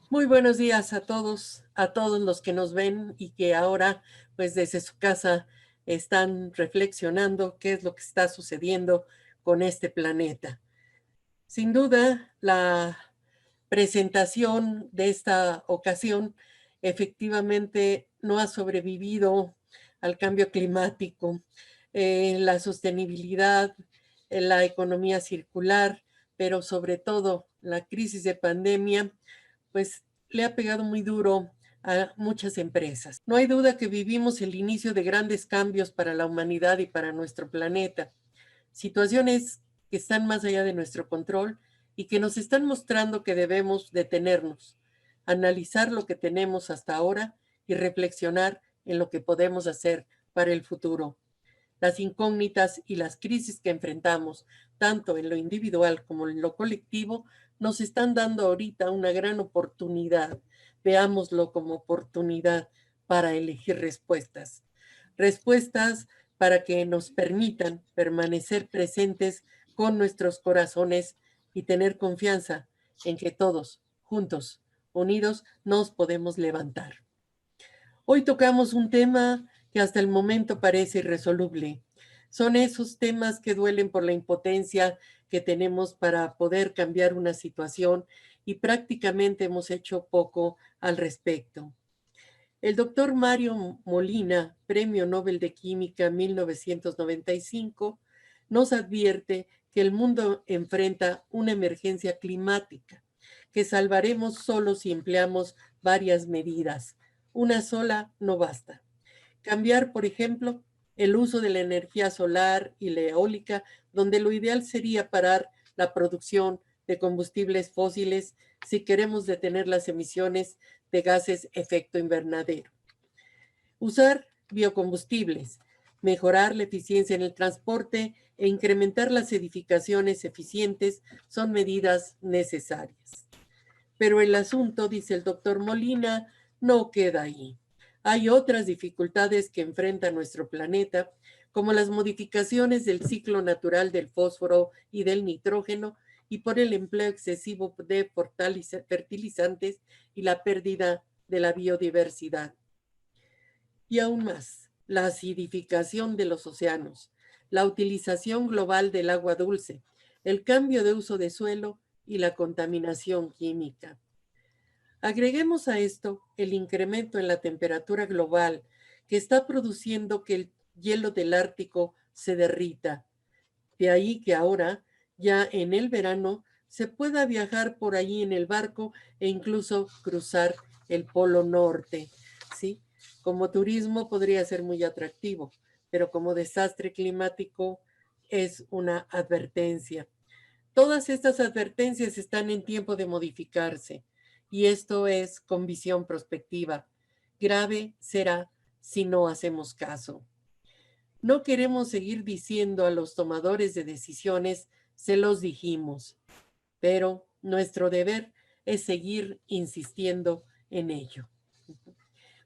Muy buenos días a todos los que nos ven y que ahora, pues desde su casa, están reflexionando qué es lo que está sucediendo con este planeta. Sin duda, la presentación de esta ocasión efectivamente no ha sobrevivido al cambio climático, la sostenibilidad, la economía circular, pero sobre todo la crisis de pandemia pues le ha pegado muy duro a muchas empresas. No hay duda que vivimos el inicio de grandes cambios para la humanidad y para nuestro planeta, situaciones que están más allá de nuestro control y que nos están mostrando que debemos detenernos, analizar lo que tenemos hasta ahora y reflexionar en lo que podemos hacer para el futuro. Las incógnitas y las crisis que enfrentamos, tanto en lo individual como en lo colectivo, nos están dando ahorita una gran oportunidad. Veámoslo como oportunidad para elegir respuestas. Respuestas para que nos permitan permanecer presentes con nuestros corazones y tener confianza en que todos, juntos, unidos, nos podemos levantar. Hoy tocamos un tema que hasta el momento parece irresoluble. Son esos temas que duelen por la impotencia que tenemos para poder cambiar una situación y prácticamente hemos hecho poco al respecto. El doctor Mario Molina, Premio Nobel de Química 1995, nos advierte que el mundo enfrenta una emergencia climática, que salvaremos solo si empleamos varias medidas. Una sola no basta. Cambiar, por ejemplo, el uso de la energía solar y la eólica, donde lo ideal sería parar la producción de combustibles fósiles si queremos detener las emisiones de gases efecto invernadero. Usar biocombustibles, mejorar la eficiencia en el transporte e incrementar las edificaciones eficientes son medidas necesarias. Pero el asunto, dice el doctor Molina, no queda ahí. Hay otras dificultades que enfrenta nuestro planeta, como las modificaciones del ciclo natural del fósforo y del nitrógeno y por el empleo excesivo de fertilizantes y la pérdida de la biodiversidad. Y aún más, la acidificación de los océanos, la utilización global del agua dulce, el cambio de uso de suelo y la contaminación química. Agreguemos a esto el incremento en la temperatura global que está produciendo que el hielo del Ártico se derrita. De ahí que ahora, ya en el verano, se pueda viajar por ahí en el barco e incluso cruzar el Polo Norte, ¿sí? Como turismo podría ser muy atractivo, pero como desastre climático es una advertencia. Todas estas advertencias están en tiempo de modificarse y esto es con visión prospectiva. Grave será si no hacemos caso. No queremos seguir diciendo a los tomadores de decisiones, se los dijimos, pero nuestro deber es seguir insistiendo en ello.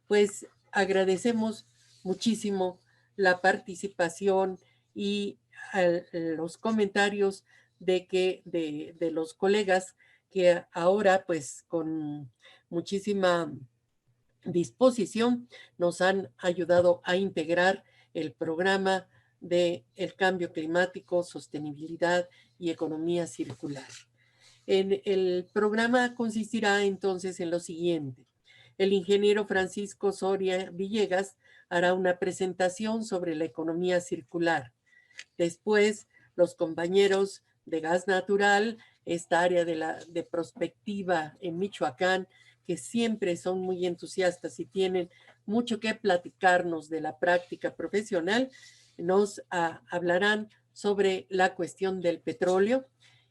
Pues agradecemos muchísimo la participación y los comentarios de los colegas que ahora pues con muchísima disposición nos han ayudado a integrar el programa de el cambio climático, sostenibilidad y economía circular. El programa consistirá entonces en lo siguiente. El ingeniero Francisco Soria Villegas hará una presentación sobre la economía circular. Después, los compañeros de gas natural, esta área de prospectiva en Michoacán, que siempre son muy entusiastas y tienen mucho que platicarnos de la práctica profesional, nos hablarán sobre la cuestión del petróleo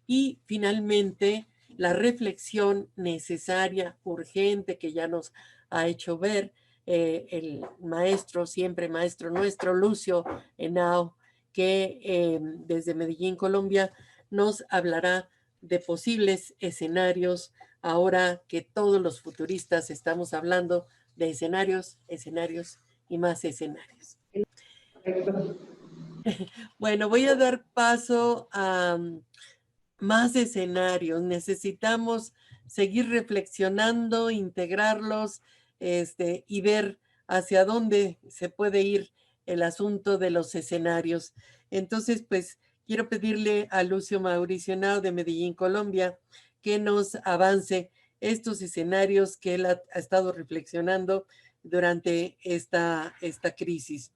y finalmente la reflexión necesaria, urgente, que ya nos ha hecho ver el maestro, siempre maestro nuestro, Lucio Henao, que desde Medellín, Colombia, nos hablará de posibles escenarios, ahora que todos los futuristas estamos hablando de escenarios, escenarios y más escenarios. Bueno, voy a dar paso a más escenarios, necesitamos seguir reflexionando, integrarlos, y ver hacia dónde se puede ir el asunto de los escenarios. Entonces, pues quiero pedirle a Lucio Mauricio Henao de Medellín, Colombia, que nos avance estos escenarios que él ha estado reflexionando durante esta crisis.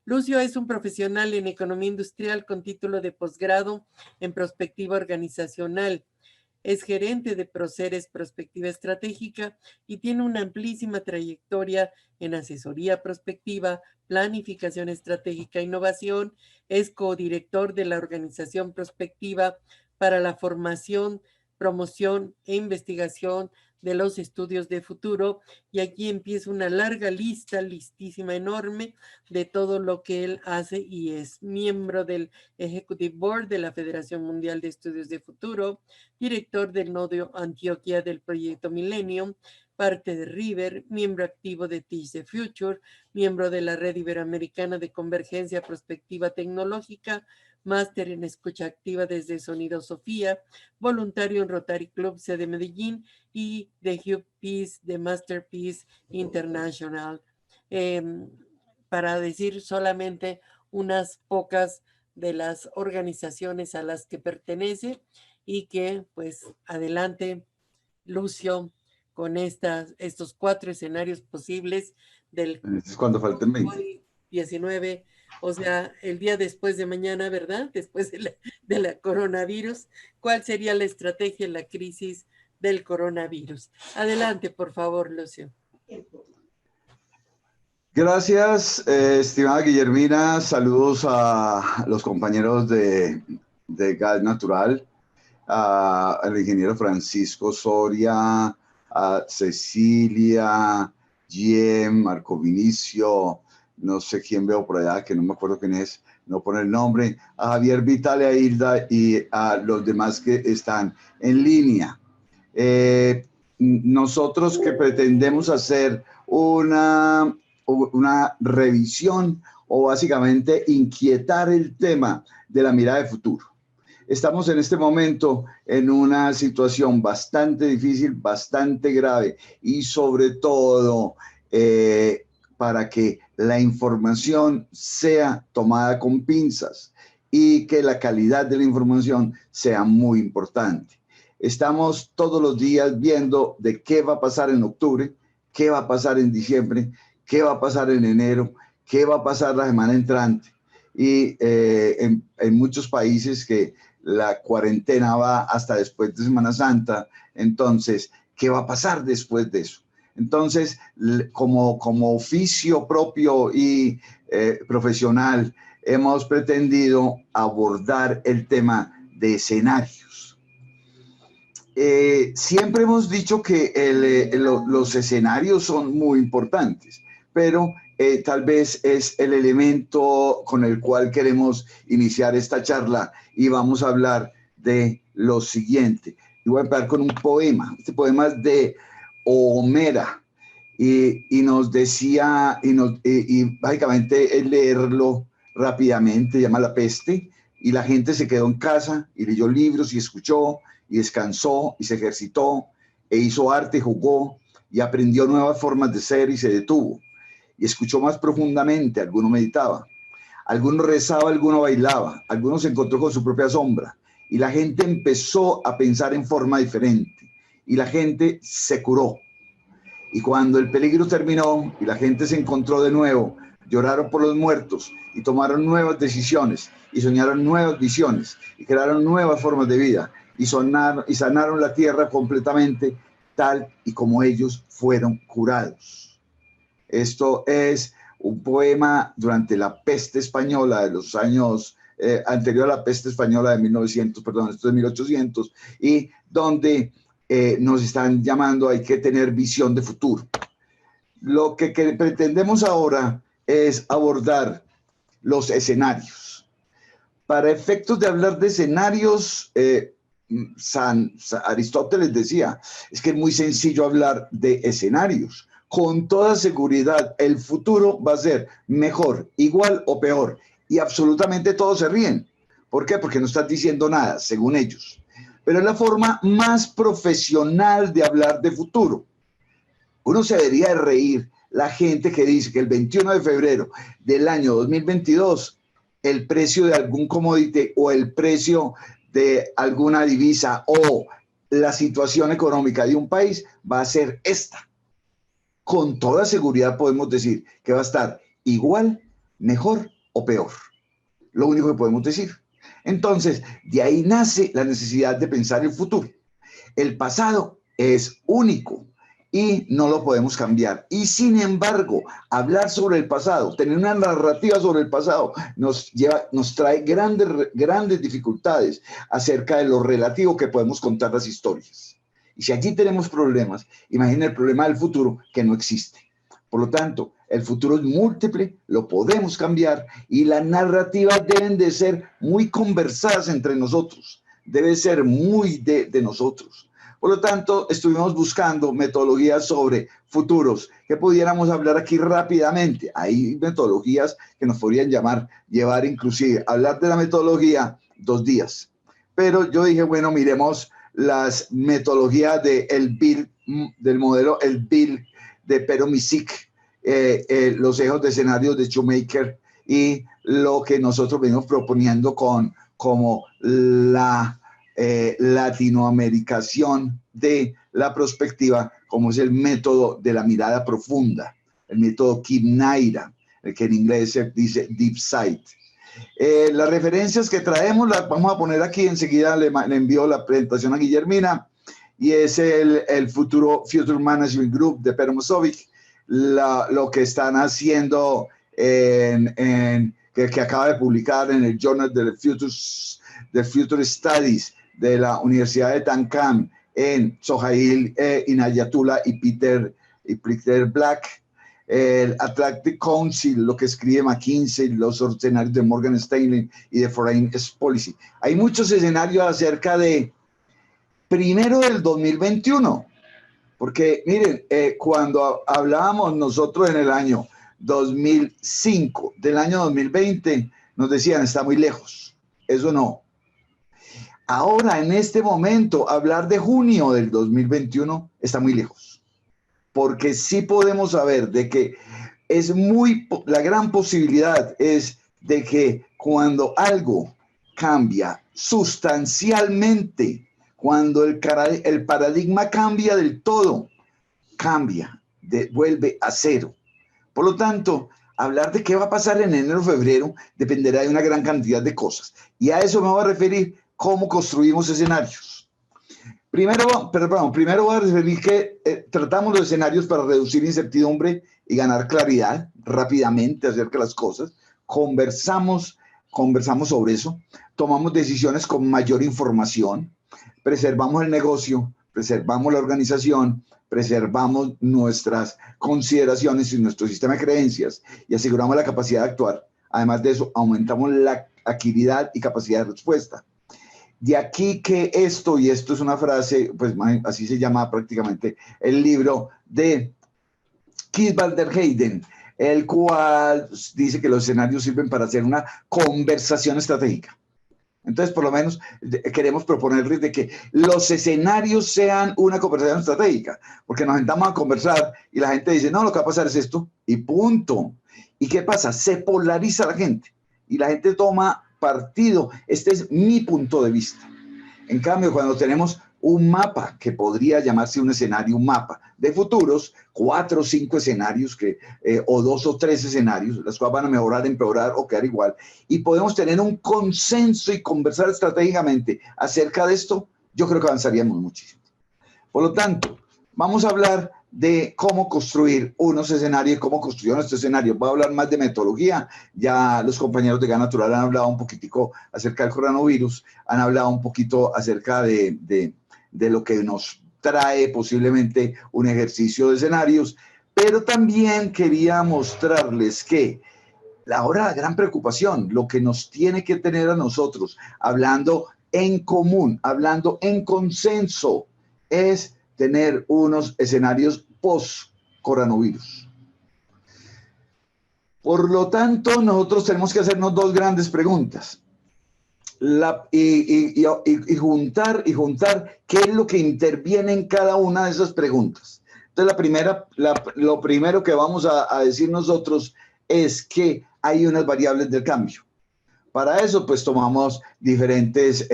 Lucio es un profesional en economía industrial con título de posgrado en prospectiva organizacional. Es gerente de Proceres Prospectiva Estratégica y tiene una amplísima trayectoria en asesoría prospectiva, planificación estratégica e innovación. Es codirector de la Organización Prospectiva para la Formación, Promoción e Investigación de los Estudios de Futuro. Y aquí empieza una larga lista, listísima, enorme, de todo lo que él hace, y es miembro del Executive Board de la Federación Mundial de Estudios de Futuro, director del Nodo Antioquia del Proyecto Millennium, parte de River, miembro activo de Teach the Future, miembro de la Red Iberoamericana de Convergencia Prospectiva Tecnológica, máster en escucha activa desde Sonido Sofía, voluntario en Rotary Club de Medellín y de Hugh Peace de Masterpiece International. Para decir solamente unas pocas de las organizaciones a las que pertenece, y que pues adelante Lucio con estos 4 escenarios posibles del cuando falten 20. COVID-19, o sea, el día después de mañana, ¿verdad? Después de la coronavirus, ¿cuál sería la estrategia en la crisis del coronavirus? Adelante, por favor, Lucio. Gracias, estimada Guillermina. Saludos a los compañeros de Gas Natural, al ingeniero Francisco Soria, a Cecilia, Giem, Marco Vinicio, no sé quién veo por allá, que no me acuerdo quién es, no pone el nombre, a Javier Vital, a Hilda y a los demás que están en línea. Nosotros que pretendemos hacer una revisión o básicamente inquietar el tema de la mirada de futuro. Estamos en este momento en una situación bastante difícil, bastante grave, y sobre todo para que la información sea tomada con pinzas y que la calidad de la información sea muy importante. Estamos todos los días viendo de qué va a pasar en octubre, qué va a pasar en diciembre, qué va a pasar en enero, qué va a pasar la semana entrante. Y en muchos países que la cuarentena va hasta después de Semana Santa, entonces, ¿qué va a pasar después de eso? Entonces, como oficio propio y profesional, hemos pretendido abordar el tema de escenarios. Siempre hemos dicho que los escenarios son muy importantes, pero tal vez es el elemento con el cual queremos iniciar esta charla, y vamos a hablar de lo siguiente. Y voy a empezar con un poema. Este poema es de Homera, y nos decía, y básicamente es leerlo rápidamente, se llama La Peste, y la gente se quedó en casa y leyó libros y escuchó y descansó y se ejercitó e hizo arte, jugó y aprendió nuevas formas de ser y se detuvo y escuchó más profundamente. Alguno meditaba, alguno rezaba, alguno bailaba, alguno se encontró con su propia sombra, y la gente empezó a pensar en forma diferente y la gente se curó. Y cuando el peligro terminó y la gente se encontró de nuevo, lloraron por los muertos y tomaron nuevas decisiones y soñaron nuevas visiones y crearon nuevas formas de vida y sanaron la tierra completamente, tal y como ellos fueron curados. Esto es un poema durante la peste española de los años anterior a la peste española de 1900, perdón, esto es 1800, y donde nos están llamando, hay que tener visión de futuro. Lo que pretendemos ahora es abordar los escenarios. Para efectos de hablar de escenarios, Aristóteles decía, es que es muy sencillo hablar de escenarios. Con toda seguridad, el futuro va a ser mejor, igual o peor. Y absolutamente todos se ríen. ¿Por qué? Porque no estás diciendo nada, según ellos. pero es la forma más profesional de hablar de futuro. Uno se debería de reír la gente que dice que el 21 de febrero del año 2022 el precio de algún commodity o el precio de alguna divisa o la situación económica de un país va a ser esta. Con toda seguridad podemos decir que va a estar igual, mejor o peor. Lo único que podemos decir. Entonces, de ahí nace la necesidad de pensar el futuro. El pasado es único y no lo podemos cambiar. Y sin embargo, hablar sobre el pasado, tener una narrativa sobre el pasado, nos trae grandes dificultades acerca de lo relativo que podemos contar las historias. Y si aquí tenemos problemas, imaginen el problema del futuro que no existe. Por lo tanto, el futuro es múltiple, lo podemos cambiar y las narrativas deben de ser muy conversadas entre nosotros, debe ser muy de nosotros. Por lo tanto, estuvimos buscando metodologías sobre futuros que pudiéramos hablar aquí rápidamente. Hay metodologías que nos podrían llevar inclusive, hablar de la metodología 2 días. Pero yo dije, bueno, miremos las metodologías del modelo, el BIL de Pero Misic, los ejes de escenarios de Shoemaker y lo que nosotros venimos proponiendo como la latinoamericación de la perspectiva, como es el método de la mirada profunda, el método Kim Naira, el que en inglés se dice Deep Sight. Las referencias que traemos las vamos a poner aquí, enseguida le envío la presentación a Guillermina, y es el Future Management Group de Per Mosovic, lo que están haciendo que acaba de publicar en el Journal de Future Studies de la Universidad de Tankam en Sohail Inayatullah y Peter Black, el Atlantic Council, lo que escribe McKinsey, los escenarios de Morgan Stanley y de Foreign Policy. Hay muchos escenarios acerca de primero del 2021, porque miren, cuando hablábamos nosotros en el año 2005 del año 2020, nos decían está muy lejos, eso no. Ahora, en este momento, hablar de junio del 2021 está muy lejos, porque sí podemos saber de que la gran posibilidad es de que cuando algo cambia sustancialmente, cuando el paradigma cambia del todo, vuelve a cero. Por lo tanto, hablar de qué va a pasar en enero o febrero dependerá de una gran cantidad de cosas. Y a eso me voy a referir, cómo construimos escenarios. Primero voy a referir que tratamos los escenarios para reducir incertidumbre y ganar claridad rápidamente acerca de las cosas. Conversamos sobre eso, tomamos decisiones con mayor información, preservamos el negocio, preservamos la organización, preservamos nuestras consideraciones y nuestro sistema de creencias y aseguramos la capacidad de actuar. Además de eso, aumentamos la agilidad y capacidad de respuesta. De aquí que esto es una frase, pues así se llama prácticamente el libro de Keith Valderheyden, el cual dice que los escenarios sirven para hacer una conversación estratégica. Entonces, por lo menos, queremos proponerles de que los escenarios sean una conversación estratégica, porque nos sentamos a conversar y la gente dice, no, lo que va a pasar es esto, y punto. ¿Y qué pasa? Se polariza la gente y la gente toma partido. Este es mi punto de vista. En cambio, cuando tenemos un mapa que podría llamarse un escenario, un mapa de futuros, 4 o 5 escenarios o 2 o 3 escenarios, las cuales van a mejorar, empeorar o quedar igual, y podemos tener un consenso y conversar estratégicamente acerca de esto, yo creo que avanzaríamos muchísimo. Por lo tanto, vamos a hablar de cómo construir unos escenarios y cómo construir nuestro escenario. Voy a hablar más de metodología. Ya los compañeros de GAN Natural han hablado un poquitico acerca del coronavirus, han hablado un poquito acerca de lo que nos trae posiblemente un ejercicio de escenarios, pero también quería mostrarles que ahora la gran preocupación, lo que nos tiene que tener a nosotros, hablando en común, hablando en consenso, es tener unos escenarios post-coronavirus. Por lo tanto, nosotros tenemos que hacernos 2 grandes preguntas. y juntar qué es lo que interviene en cada una de esas preguntas. Entonces, lo primero que vamos a decir nosotros es que hay unas variables del cambio. Para eso, pues tomamos diferentes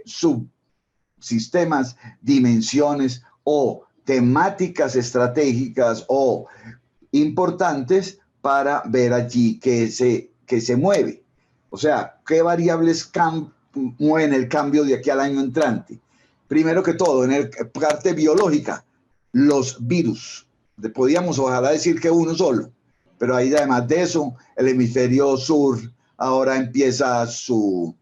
subsistemas, dimensiones o temáticas estratégicas o importantes para ver allí qué se mueve. O sea, qué variables mueven el cambio de aquí al año entrante. Primero que todo, en la parte biológica, los virus. Podríamos ojalá decir que uno solo, pero ahí además de eso, el hemisferio sur ahora empieza su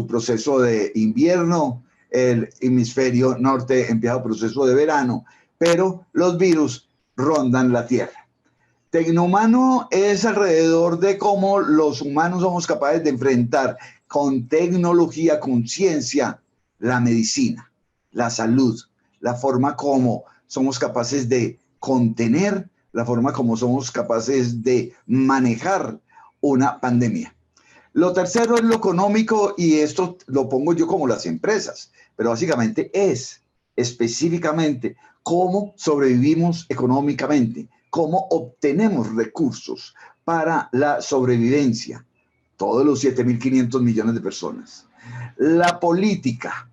proceso de invierno, el hemisferio norte empieza el proceso de verano, pero los virus rondan la Tierra. Tecnohumano es alrededor de cómo los humanos somos capaces de enfrentar con tecnología, con ciencia, la medicina, la salud, la forma como somos capaces de contener, la forma como somos capaces de manejar una pandemia. Lo tercero es lo económico, y esto lo pongo yo como las empresas, pero básicamente es específicamente cómo sobrevivimos económicamente, cómo obtenemos recursos para la sobrevivencia, todos los 7.500 millones de personas. La política,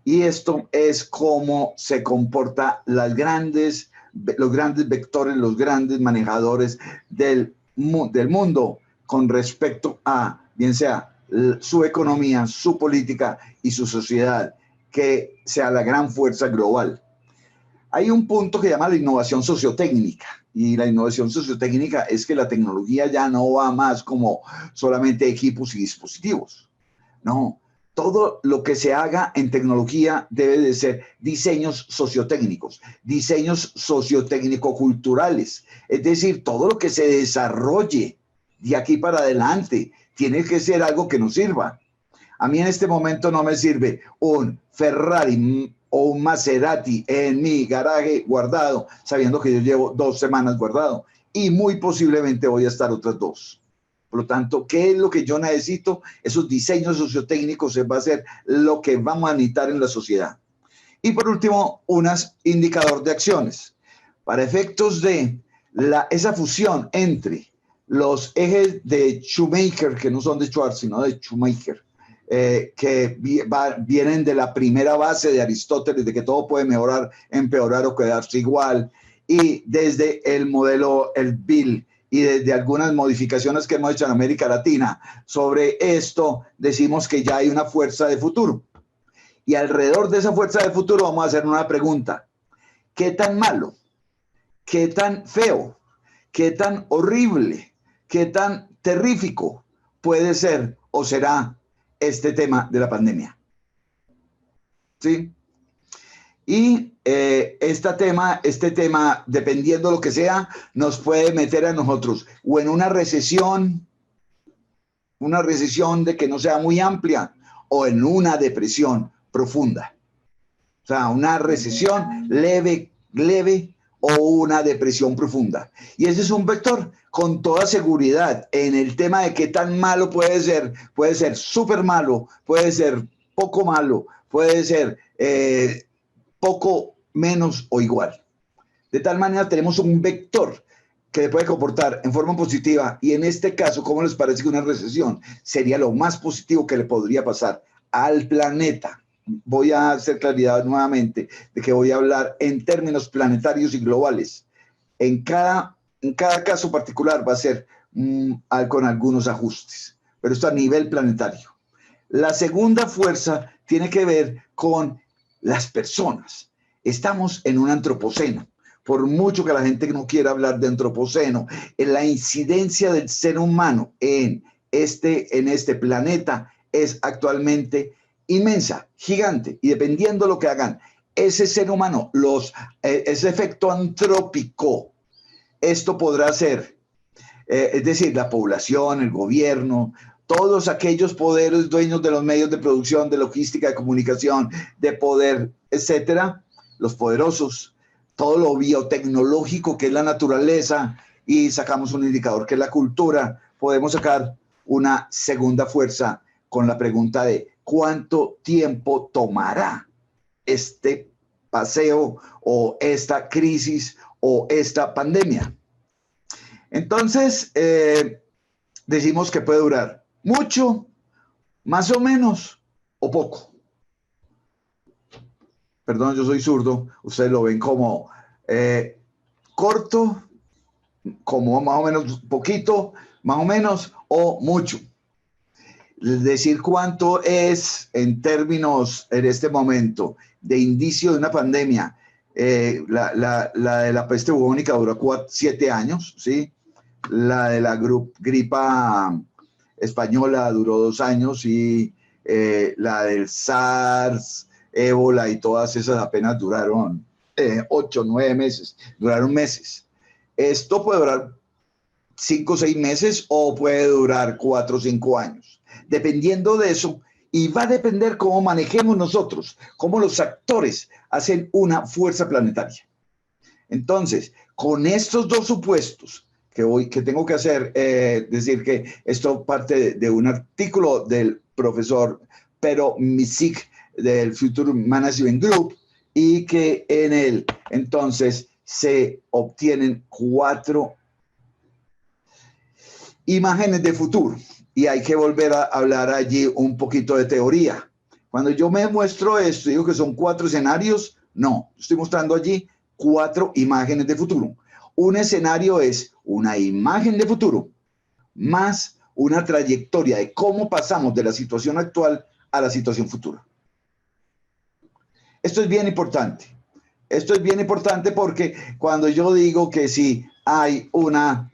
y esto es cómo se comporta los grandes vectores, los grandes manejadores del mundo con respecto a, bien sea su economía, su política y su sociedad, que sea la gran fuerza global. Hay un punto que llama la innovación sociotécnica, y la innovación sociotécnica es que la tecnología ya no va más como solamente equipos y dispositivos. No, todo lo que se haga en tecnología debe de ser diseños sociotécnicos, diseños sociotécnico-culturales, es decir, todo lo que se desarrolle de aquí para adelante tiene que ser algo que nos sirva. A mí en este momento no me sirve un Ferrari o un Maserati en mi garaje guardado, sabiendo que yo llevo 2 semanas guardado y muy posiblemente voy a estar otras 2. Por lo tanto, ¿qué es lo que yo necesito? Esos diseños sociotécnicos va a ser lo que vamos a necesitar en la sociedad. Y por último, un indicador de acciones. Para efectos de esa fusión entre los ejes de Shoemaker, que no son de Schwartz, sino de Shoemaker, que vienen de la primera base de Aristóteles, de que todo puede mejorar, empeorar o quedarse igual, y desde el modelo, el Bill, y desde algunas modificaciones que hemos hecho en América Latina sobre esto, decimos que ya hay una fuerza de futuro. Y alrededor de esa fuerza de futuro vamos a hacer una pregunta. ¿Qué tan malo? ¿Qué tan feo? ¿Qué tan horrible? ¿Qué tan terrífico puede ser o será este tema de la pandemia? ¿Sí? Y este tema, dependiendo de lo que sea, nos puede meter a nosotros o en una recesión de que no sea muy amplia, o en una depresión profunda. O sea, una recesión leve o una depresión profunda. Y ese es un vector con toda seguridad en el tema de qué tan malo puede ser súper malo, puede ser poco malo, puede ser poco menos o igual. De tal manera tenemos un vector que se puede comportar en forma positiva, y en este caso, ¿cómo les parece que una recesión sería lo más positivo que le podría pasar al planeta? Voy a hacer claridad nuevamente de que voy a hablar en términos planetarios y globales. En cada caso particular va a ser con algunos ajustes, pero esto a nivel planetario. La segunda fuerza tiene que ver con las personas. Estamos en un antropoceno. Por mucho que la gente no quiera hablar de antropoceno, en la incidencia del ser humano en este planeta es actualmente inmensa, gigante, y dependiendo de lo que hagan ese ser humano, ese efecto antrópico, esto podrá ser, es decir, la población, el gobierno, todos aquellos poderes dueños de los medios de producción, de logística, de comunicación, de poder, etcétera, los poderosos, todo lo biotecnológico que es la naturaleza, y sacamos un indicador que es la cultura, podemos sacar una segunda fuerza con la pregunta de ¿cuánto tiempo tomará este paseo o esta crisis o esta pandemia? Entonces, decimos que puede durar mucho, más o menos, o poco. Perdón, yo soy zurdo, ustedes lo ven como corto, como más o menos poquito, más o menos, o mucho. Decir cuánto es en términos en este momento de indicio de una pandemia. La de la peste bubónica duró 7 años, ¿sí? La de la gripa española duró 2 años y la del SARS, ébola y todas esas apenas duraron 8, 9 meses, duraron meses. Esto puede durar 5 o 6 meses o puede durar 4 o 5 años, dependiendo de eso, y va a depender cómo manejemos nosotros, cómo los actores hacen una fuerza planetaria. Entonces, con estos dos supuestos que tengo que hacer, decir que esto parte de un artículo del profesor Pero Misik del Future Management Group, y que en él entonces se obtienen 4 imágenes de futuro, y hay que volver a hablar allí un poquito de teoría. Cuando yo me muestro esto, digo que son 4 escenarios, no, estoy mostrando allí 4 imágenes de futuro. Un escenario es una imagen de futuro más una trayectoria de cómo pasamos de la situación actual a la situación futura. Esto es bien importante. Esto es bien importante porque cuando yo digo que si hay una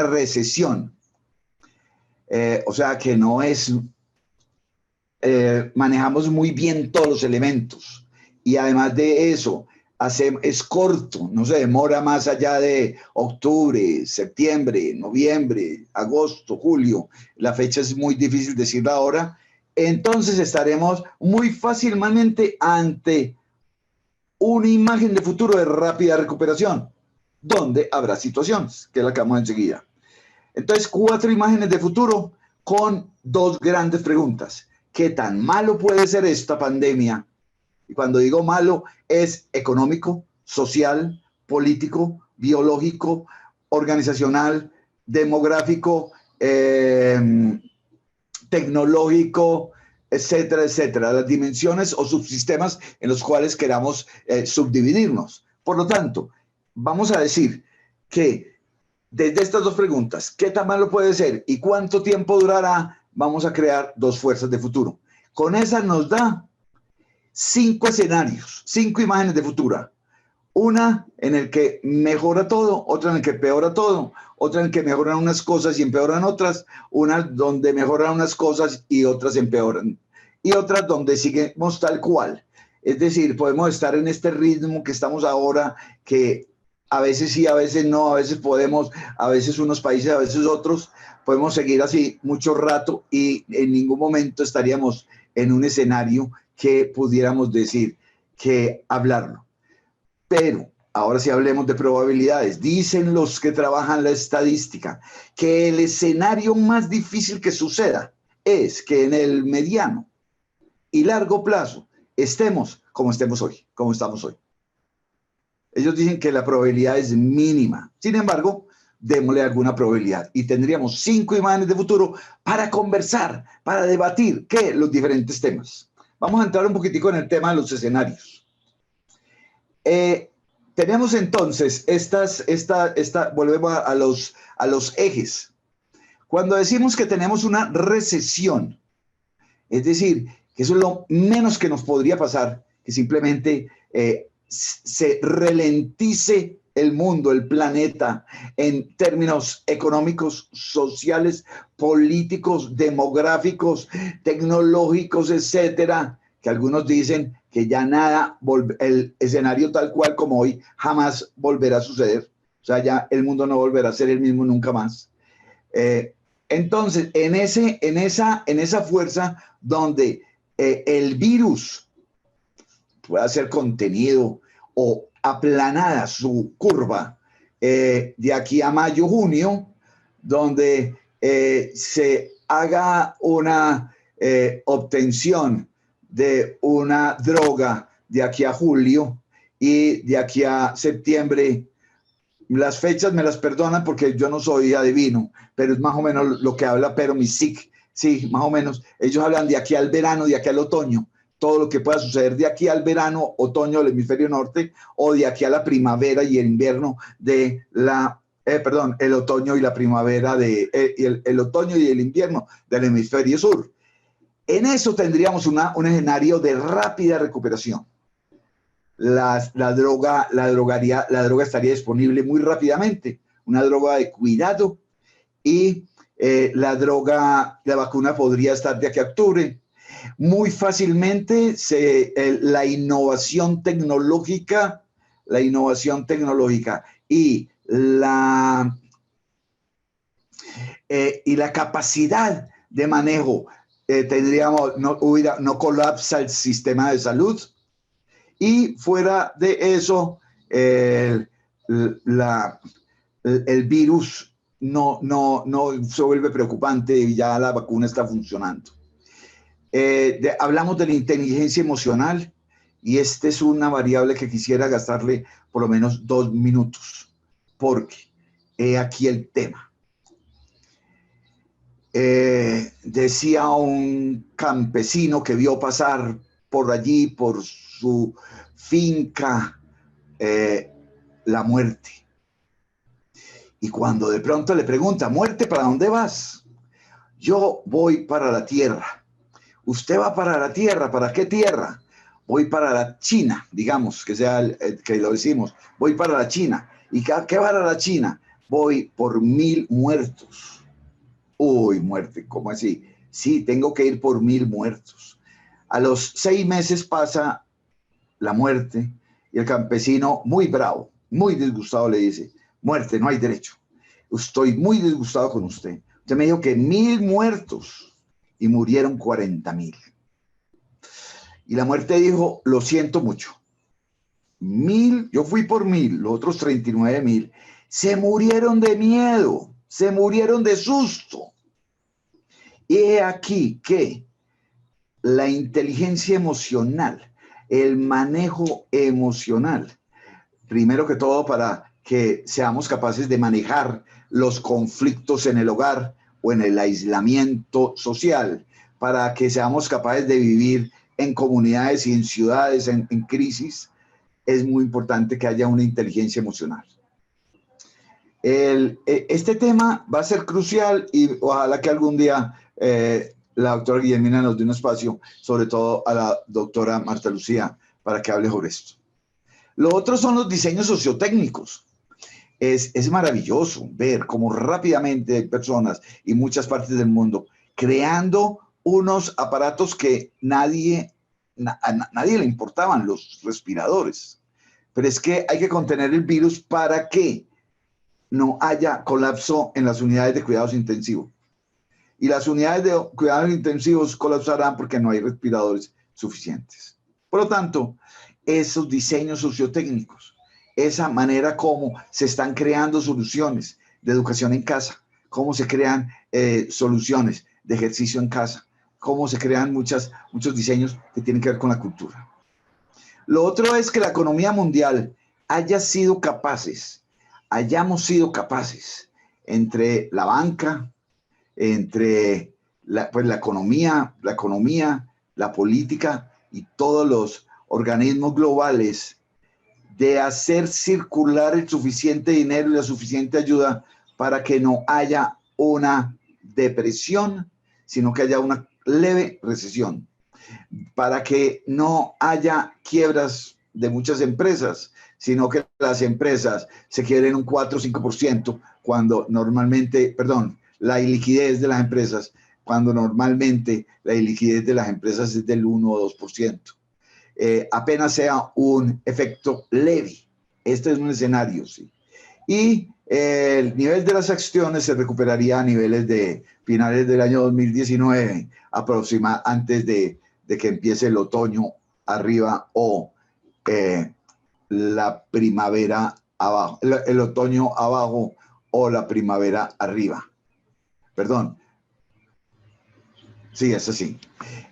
recesión, o sea que no es, manejamos muy bien todos los elementos, y además de eso, es corto, no se demora más allá de octubre, septiembre, noviembre, agosto, julio, la fecha es muy difícil decirla ahora, entonces estaremos muy fácilmente ante una imagen de futuro de rápida recuperación, donde habrá situaciones, que la acabamos enseguida. Entonces, 4 imágenes de futuro con 2 grandes preguntas. ¿Qué tan malo puede ser esta pandemia? Y cuando digo malo, es económico, social, político, biológico, organizacional, demográfico, tecnológico, etcétera, etcétera, las dimensiones o subsistemas en los cuales queramos subdividirnos. Por lo tanto, vamos a decir que desde estas 2 preguntas, ¿qué tan malo puede ser y cuánto tiempo durará? Vamos a crear 2 fuerzas de futuro. Con esas nos da 5 escenarios, 5 imágenes de futuro. Una en el que mejora todo, otra en el que empeora todo, otra en el que mejoran unas cosas y empeoran otras, una donde mejoran unas cosas y otras empeoran, y otras donde seguimos tal cual. Es decir, podemos estar en este ritmo que estamos ahora, que a veces sí, a veces no, a veces podemos, a veces unos países, a veces otros, podemos seguir así mucho rato y en ningún momento estaríamos en un escenario que pudiéramos decir que hablarlo. Pero ahora sí hablemos de probabilidades. Dicen los que trabajan la estadística que el escenario más difícil que suceda es que en el mediano y largo plazo estemos como estamos hoy. Ellos dicen que la probabilidad es mínima. Sin embargo, démosle alguna probabilidad y tendríamos 5 imágenes de futuro para conversar, para debatir los diferentes temas. Vamos a entrar un poquitico en el tema de los escenarios. Tenemos entonces volvemos a los ejes. Cuando decimos que tenemos una recesión, es decir, que eso es lo menos que nos podría pasar, que simplemente se ralentice el mundo, el planeta, en términos económicos, sociales, políticos, demográficos, tecnológicos, etcétera, que algunos dicen que ya nada, el escenario tal cual como hoy jamás volverá a suceder. O sea, ya el mundo no volverá a ser el mismo nunca más. Entonces, en esa fuerza donde el virus pueda ser contenido o aplanada su curva, de aquí a mayo, junio, donde se haga una obtención de una droga de aquí a julio y de aquí a septiembre. Las fechas me las perdonan porque yo no soy adivino, pero es más o menos lo que habla Pero Misic. Sí, más o menos. Ellos hablan de aquí al verano, de aquí al otoño. Todo lo que pueda suceder de aquí al verano, otoño del hemisferio norte, o de aquí a la primavera y el invierno de la, el otoño y la primavera el otoño y el invierno del hemisferio sur. En eso tendríamos un escenario de rápida recuperación. La droga estaría disponible muy rápidamente, una droga de cuidado, y la vacuna podría estar de aquí a octubre. Muy fácilmente la innovación tecnológica y la capacidad de manejo no colapsa el sistema de salud. Y fuera de eso, el virus no se vuelve preocupante y ya la vacuna está funcionando. Hablamos de la inteligencia emocional y esta es una variable que quisiera gastarle por lo menos 2 minutos, porque aquí el tema. Decía un campesino que vio pasar por allí, por su finca, la muerte. Y cuando de pronto le pregunta, muerte, ¿para dónde vas? Yo voy para la tierra. ¿Usted va para la tierra? ¿Para qué tierra? Voy para la China, digamos, que sea que lo decimos. Voy para la China. ¿Y qué va a la China? Voy por 1000 muertos. Uy, muerte, ¿cómo así? Sí, tengo que ir por 1000 muertos. A los 6 meses pasa la muerte y el campesino, muy bravo, muy disgustado, le dice, muerte, no hay derecho. Estoy muy disgustado con usted. Usted me dijo que 1000 muertos y murieron 40,000. Y la muerte dijo, lo siento mucho. 1000, yo fui por 1000, los otros 39,000 se murieron de miedo, se murieron de susto. Y he aquí que la inteligencia emocional, el manejo emocional, primero que todo para que seamos capaces de manejar los conflictos en el hogar o en el aislamiento social, para que seamos capaces de vivir en comunidades y en ciudades en crisis, es muy importante que haya una inteligencia emocional. Este tema va a ser crucial y ojalá que algún día la doctora Guillermina nos dé un espacio, sobre todo a la doctora Marta Lucía, para que hable sobre esto. Lo otro son los diseños sociotécnicos. Es maravilloso ver cómo rápidamente hay personas y muchas partes del mundo creando unos aparatos que a nadie le importaban, los respiradores. Pero es que hay que contener el virus para que no haya colapso en las unidades de cuidados intensivos. Y las unidades de cuidados intensivos colapsarán porque no hay respiradores suficientes. Por lo tanto, esos diseños sociotécnicos, esa manera como se están creando soluciones de educación en casa, cómo se crean soluciones de ejercicio en casa, cómo se crean muchos diseños que tienen que ver con la cultura. Lo otro es que la economía mundial hayamos sido capaces, entre la banca, entre la economía, la política y todos los organismos globales, de hacer circular el suficiente dinero y la suficiente ayuda para que no haya una depresión, sino que haya una leve recesión, para que no haya quiebras de muchas empresas, sino que las empresas se quiebren un 4 o 5% cuando normalmente, la iliquidez de las empresas, cuando normalmente la iliquidez de las empresas es del 1 o 2%. Apenas sea un efecto leve. Este es un escenario, sí. Y el nivel de las acciones se recuperaría a niveles de finales del año 2019, antes de que empiece el otoño arriba o la primavera abajo, el otoño abajo o la primavera arriba. Perdón. Sí, es así.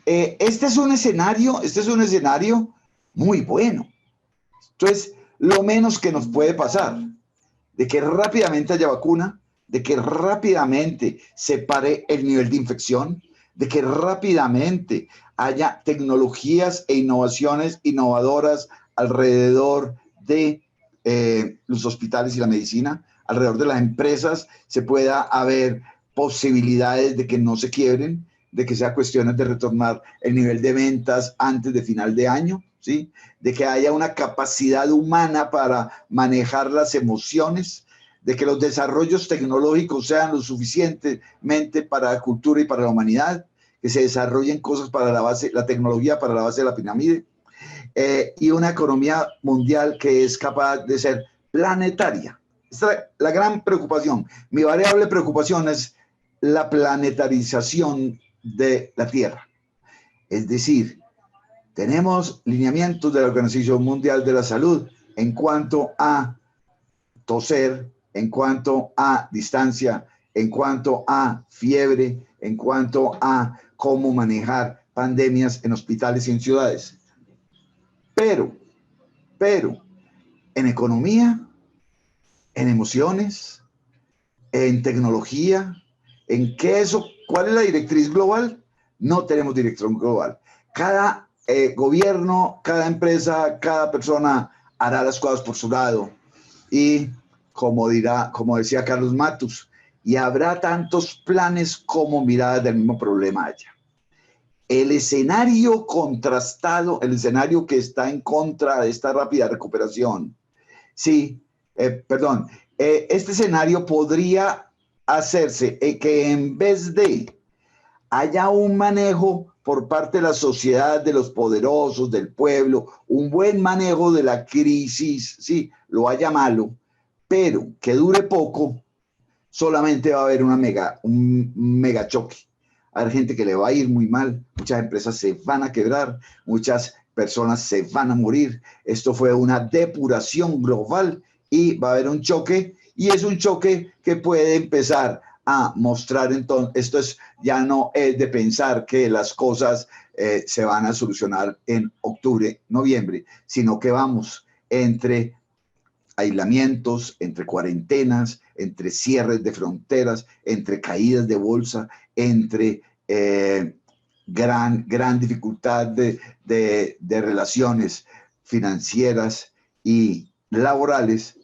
Este es un escenario muy bueno. Entonces, lo menos que nos puede pasar, de que rápidamente haya vacuna, de que rápidamente se pare el nivel de infección, de que rápidamente haya tecnologías e innovaciones innovadoras alrededor de los hospitales y la medicina, alrededor de las empresas, se pueda haber posibilidades de que no se quiebren, de que sea cuestiones de retornar el nivel de ventas antes de final de año, ¿sí? De que haya una capacidad humana para manejar las emociones, de que los desarrollos tecnológicos sean lo suficientemente para la cultura y para la humanidad, que se desarrollen cosas para la base, la tecnología para la base de la pirámide, y una economía mundial que es capaz de ser planetaria. Esta es la gran preocupación. Mi variable preocupación es la planetarización de la Tierra. Es decir, tenemos lineamientos de la Organización Mundial de la Salud en cuanto a toser, en cuanto a distancia, en cuanto a fiebre, en cuanto a cómo manejar pandemias en hospitales y en ciudades. Pero, en economía, en emociones, en tecnología, en qué eso, ¿cuál es la directriz global? No tenemos dirección global. Cada gobierno, cada empresa, cada persona hará las cosas por su lado. Y como decía Carlos Matus, y habrá tantos planes como miradas del mismo problema haya. El escenario contrastado, el escenario que está en contra de esta rápida recuperación, este escenario podría hacerse que en vez de haya un manejo por parte de la sociedad, de los poderosos, del pueblo, un buen manejo de la crisis, sí, lo haya malo, pero que dure poco, solamente va a haber un mega choque. Hay gente que le va a ir muy mal, muchas empresas se van a quebrar, muchas personas se van a morir. Esto fue una depuración global y va a haber un choque, y es un choque que puede empezar a mostrar. Entonces, esto ya no es de pensar que las cosas se van a solucionar en octubre, noviembre, sino que vamos entre aislamientos, entre cuarentenas, entre cierres de fronteras, entre caídas de bolsa, entre gran dificultad de relaciones financieras y laborales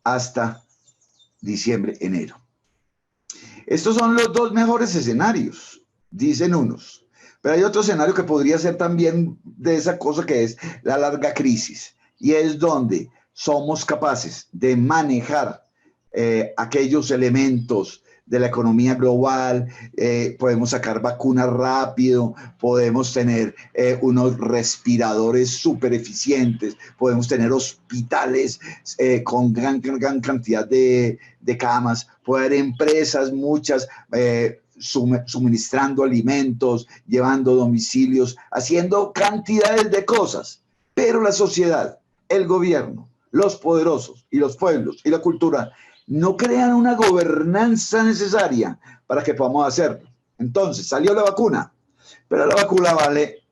hasta diciembre, enero. Estos son los dos mejores escenarios, dicen unos. Pero hay otro escenario que podría ser también de esa cosa que es la larga crisis, y es donde somos capaces de manejar aquellos elementos de la economía global, podemos sacar vacunas rápido, podemos tener unos respiradores súper eficientes, podemos tener hospitales con gran cantidad de camas, puede haber empresas, muchas, suministrando alimentos, llevando domicilios, haciendo cantidades de cosas, pero la sociedad, el gobierno, los poderosos y los pueblos y la cultura no crean una gobernanza necesaria para que podamos hacerlo. Entonces salió la vacuna, pero la vacuna vale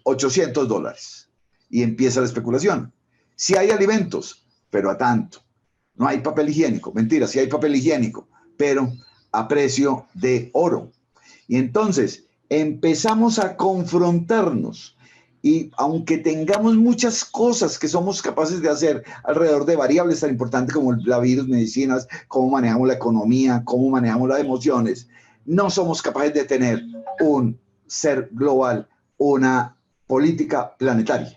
$800 y empieza la especulación. Si hay alimentos, pero a tanto. No hay papel higiénico, mentira, sí hay papel higiénico, pero a precio de oro. Y entonces empezamos a confrontarnos, y aunque tengamos muchas cosas que somos capaces de hacer alrededor de variables tan importantes como la virus, medicinas, cómo manejamos la economía, cómo manejamos las emociones, no somos capaces de tener un ser global, una política planetaria.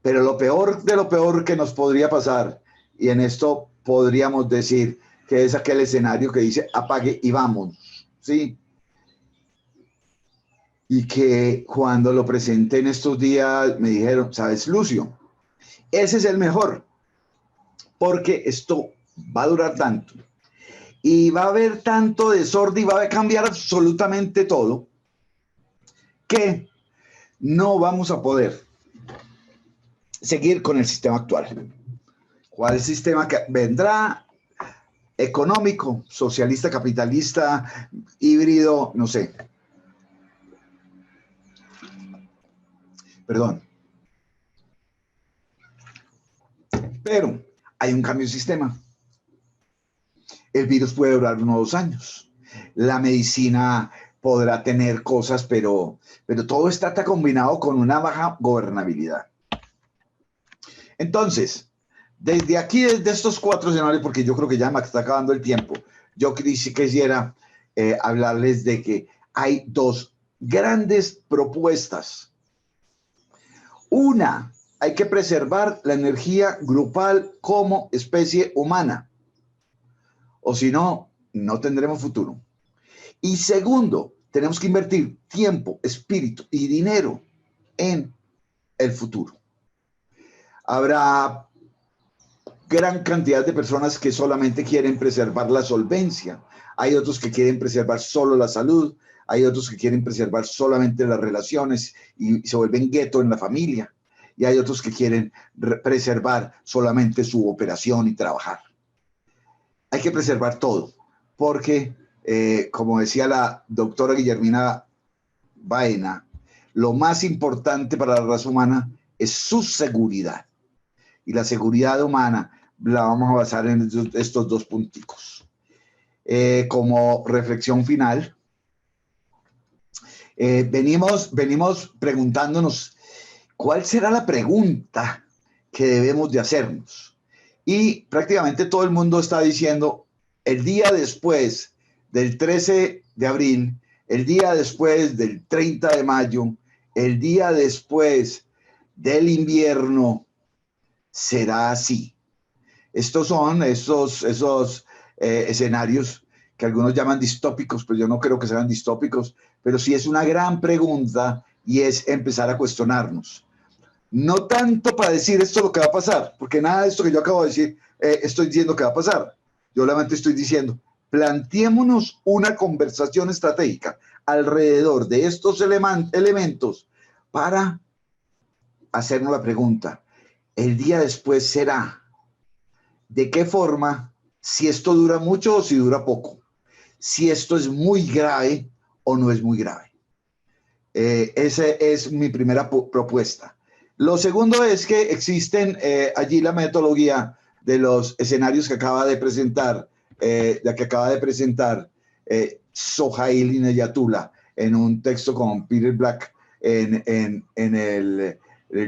Pero lo peor de lo peor que nos podría pasar, y en esto podríamos decir que es aquel escenario que dice apague y vamos, ¿sí? Y que cuando lo presenté en estos días me dijeron, ¿sabes, Lucio? Ese es el mejor, porque esto va a durar tanto y va a haber tanto desorden y va a cambiar absolutamente todo, que no vamos a poder seguir con el sistema actual. ¿Cuál sistema que vendrá? Económico, socialista, capitalista, híbrido, no sé. Perdón. Pero hay un cambio de sistema. El virus puede durar unos 2 años. La medicina podrá tener cosas, pero todo está combinado con una baja gobernabilidad. Entonces, desde aquí, desde estos 4 escenarios, porque yo creo que ya me está acabando el tiempo, yo quisiera hablarles de que hay 2 grandes propuestas. Una, hay que preservar la energía grupal como especie humana, o si no, no tendremos futuro. Y segundo, tenemos que invertir tiempo, espíritu y dinero en el futuro. Habrá gran cantidad de personas que solamente quieren preservar la solvencia. Hay otros que quieren preservar solo la salud. Hay otros que quieren preservar solamente las relaciones y se vuelven gueto en la familia. Y hay otros que quieren preservar solamente su operación y trabajar. Hay que preservar todo, porque, como decía la doctora Guillermina Baena, lo más importante para la raza humana es su seguridad. Y la seguridad humana la vamos a basar en estos 2 punticos. Como reflexión final, venimos preguntándonos cuál será la pregunta que debemos de hacernos. Y prácticamente todo el mundo está diciendo, el día después del 13 de abril, el día después del 30 de mayo, el día después del invierno, será así. Estos son esos escenarios que algunos llaman distópicos, pero yo no creo que sean distópicos, pero sí es una gran pregunta y es empezar a cuestionarnos. No tanto para decir esto es lo que va a pasar, porque nada de esto que yo acabo de decir estoy diciendo que va a pasar. Yo solamente estoy diciendo, planteémonos una conversación estratégica alrededor de estos elementos para hacernos la pregunta, ¿el día después será? ¿De qué forma? Si esto dura mucho o si dura poco. Si esto es muy grave o no es muy grave. Esa es mi primera propuesta. Lo segundo es que existen allí la metodología de los escenarios que acaba de presentar, Sohail Inayatullah en un texto con Peter Black en el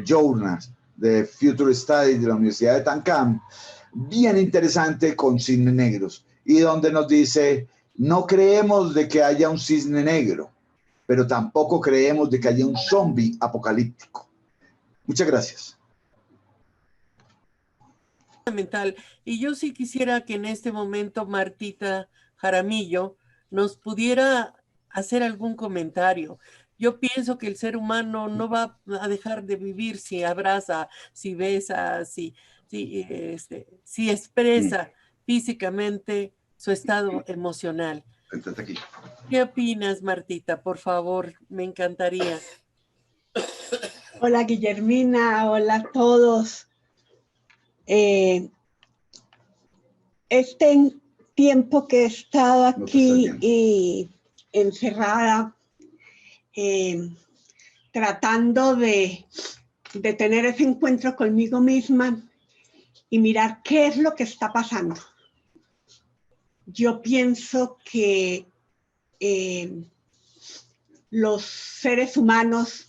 Journal de Future Studies de la Universidad de Tancam, bien interesante con cisnes negros, y donde nos dice, no creemos de que haya un cisne negro, pero tampoco creemos de que haya un zombie apocalíptico. Muchas gracias. Fundamental. Y yo sí quisiera que en este momento Martita Jaramillo nos pudiera hacer algún comentario. Yo pienso que el ser humano no va a dejar de vivir si abraza, si besa, si expresa físicamente su estado emocional. Aquí. ¿Qué opinas, Martita? Por favor, me encantaría. Hola, Guillermina, hola a todos. Este tiempo que he estado aquí y encerrada, tratando de tener ese encuentro conmigo misma y mirar qué es lo que está pasando. Yo pienso que los seres humanos,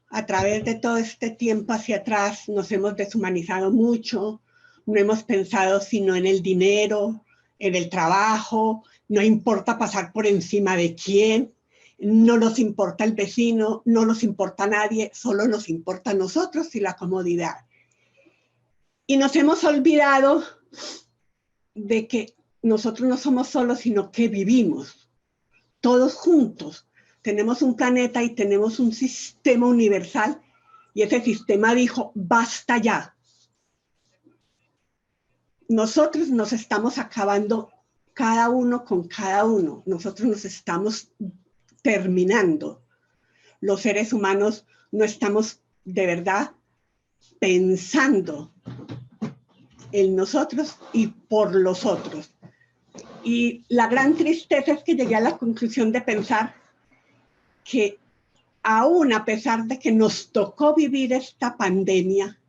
a través de todo este tiempo hacia atrás, nos hemos deshumanizado mucho, no hemos pensado sino en el dinero, en el trabajo, no importa pasar por encima de quién, no nos importa el vecino, no nos importa nadie, solo nos importa a nosotros y la comodidad. Y nos hemos olvidado de que nosotros no somos solos, sino que vivimos todos juntos. Tenemos un planeta y tenemos un sistema universal, y ese sistema dijo, basta ya. Nosotros nos estamos acabando cada uno con cada uno. Nosotros nos estamos terminando. Los seres humanos no estamos de verdad pensando en nosotros y por los otros. Y la gran tristeza es que llegué a la conclusión de pensar que aún a pesar de que nos tocó vivir esta pandemia,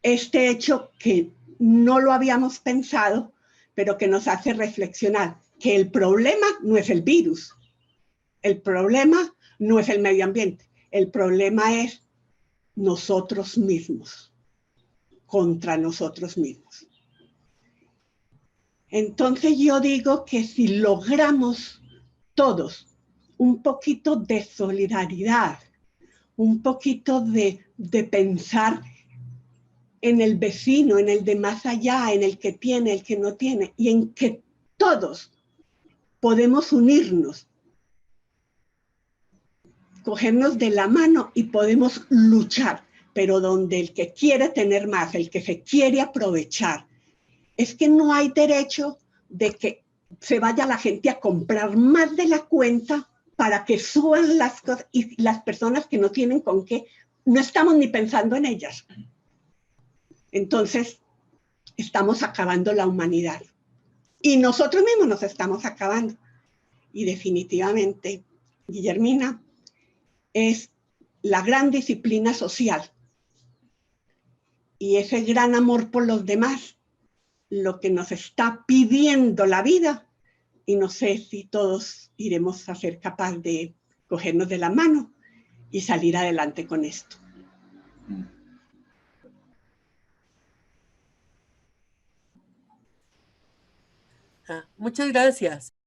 este hecho que no lo habíamos pensado, pero que nos hace reflexionar que el problema no es el virus, el problema no es el medio ambiente, el problema es nosotros mismos, contra nosotros mismos. Entonces yo digo que si logramos todos un poquito de solidaridad, un poquito de pensar en el vecino, en el de más allá, en el que tiene, el que no tiene, y en que todos podemos unirnos, cogernos de la mano y podemos luchar, pero donde el que quiere tener más, el que se quiere aprovechar, es que no hay derecho de que se vaya la gente a comprar más de la cuenta para que suban las cosas y las personas que no tienen con qué, no estamos ni pensando en ellas. Entonces, estamos acabando la humanidad. Y nosotros mismos nos estamos acabando. Y definitivamente, Guillermina, es la gran disciplina social. Y ese gran amor por los demás, lo que nos está pidiendo la vida. Y no sé si todos iremos a ser capaces de cogernos de la mano y salir adelante con esto. Muchas gracias.